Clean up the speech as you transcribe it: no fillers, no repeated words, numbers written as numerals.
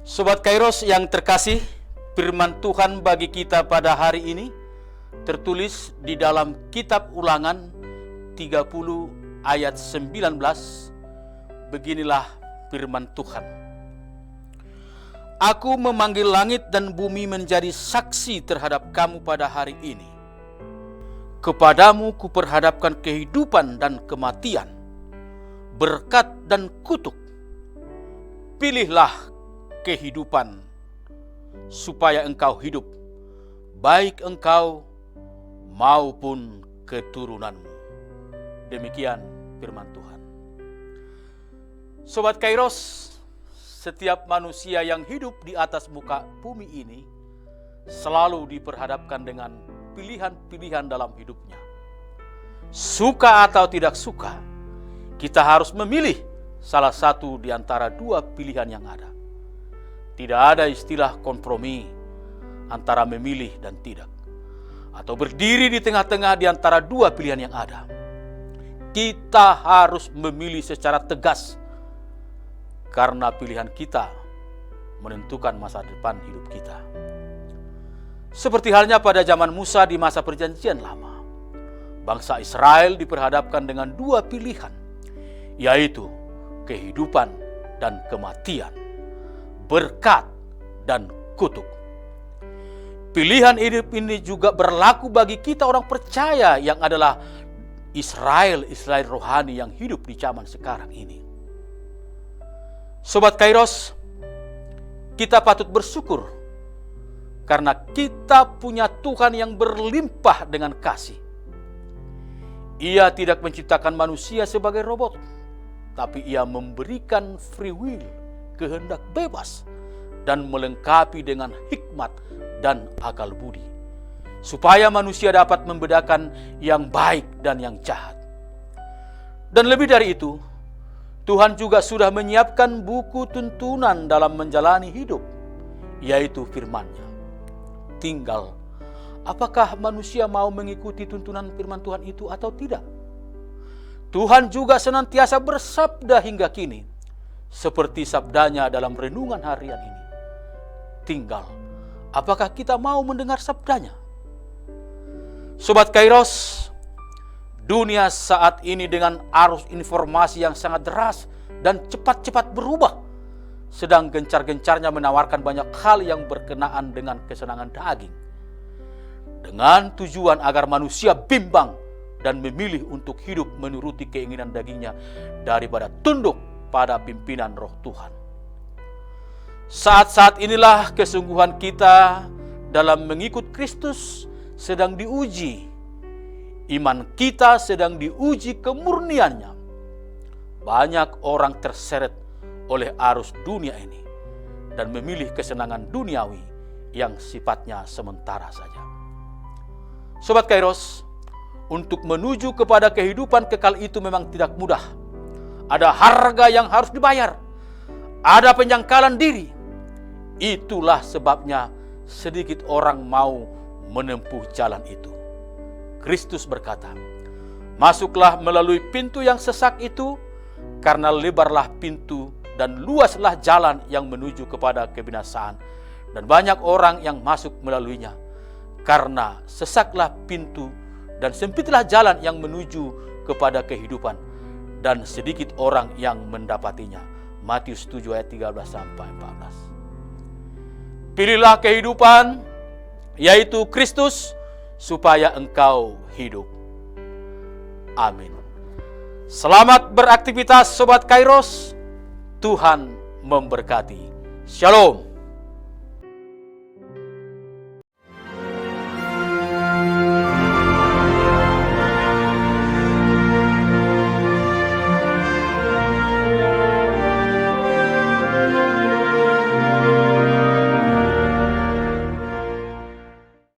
Sobat Kairos yang terkasih, firman Tuhan bagi kita pada hari ini tertulis di dalam kitab Ulangan 30 ayat 19. Beginilah firman Tuhan. Aku memanggil langit dan bumi menjadi saksi terhadap kamu pada hari ini. Kepadamu kuperhadapkan kehidupan dan kematian, berkat dan kutuk. Pilihlah kehidupan, supaya engkau hidup, baik engkau maupun keturunanmu. Demikian firman Tuhan. Sobat Kairos, setiap manusia yang hidup di atas muka bumi ini selalu diperhadapkan dengan pilihan-pilihan dalam hidupnya. Suka atau tidak suka, kita harus memilih salah satu di antara dua pilihan yang ada. Tidak ada istilah kompromi antara memilih dan tidak, atau berdiri di tengah-tengah di antara dua pilihan yang ada. Kita harus memilih secara tegas, karena pilihan kita menentukan masa depan hidup kita. Seperti halnya pada zaman Musa di masa Perjanjian Lama, bangsa Israel diperhadapkan dengan dua pilihan, yaitu kehidupan dan kematian, berkat dan kutuk. Pilihan hidup ini juga berlaku bagi kita orang percaya yang adalah Israel rohani yang hidup di zaman sekarang ini. Sobat Kairos, kita patut bersyukur karena kita punya Tuhan yang berlimpah dengan kasih. Ia tidak menciptakan manusia sebagai robot, tapi Ia memberikan free will, kehendak bebas, dan melengkapi dengan hikmat dan akal budi, supaya manusia dapat membedakan yang baik dan yang jahat. Dan lebih dari itu, Tuhan juga sudah menyiapkan buku tuntunan dalam menjalani hidup, yaitu firman-Nya. Tinggal, apakah manusia mau mengikuti tuntunan firman Tuhan itu atau tidak? Tuhan juga senantiasa bersabda hingga kini, seperti sabdanya dalam renungan harian ini. Tinggal, apakah kita mau mendengar sabdanya? Sobat Kairos, dunia saat ini dengan arus informasi yang sangat deras dan cepat-cepat berubah, sedang gencar-gencarnya menawarkan banyak hal yang berkenaan dengan kesenangan daging, dengan tujuan agar manusia bimbang dan memilih untuk hidup menuruti keinginan dagingnya daripada tunduk pada pimpinan Roh Tuhan. Saat-saat inilah kesungguhan kita dalam mengikut Kristus sedang diuji. Iman kita sedang diuji kemurniannya. Banyak orang terseret oleh arus dunia ini dan memilih kesenangan duniawi yang sifatnya sementara saja. Sobat Kairos, untuk menuju kepada kehidupan kekal itu memang tidak mudah. Ada harga yang harus dibayar. Ada penyangkalan diri. Itulah sebabnya sedikit orang mau menempuh jalan itu. Kristus berkata, "Masuklah melalui pintu yang sesak itu, karena lebarlah pintu dan luaslah jalan yang menuju kepada kebinasaan, dan banyak orang yang masuk melaluinya. Karena sesaklah pintu dan sempitlah jalan yang menuju kepada kehidupan, dan sedikit orang yang mendapatinya." Matius 7 ayat 13-14. Pilihlah kehidupan, yaitu Kristus, supaya engkau hidup. Amin. Selamat beraktivitas Sobat Kairos. Tuhan memberkati. Shalom.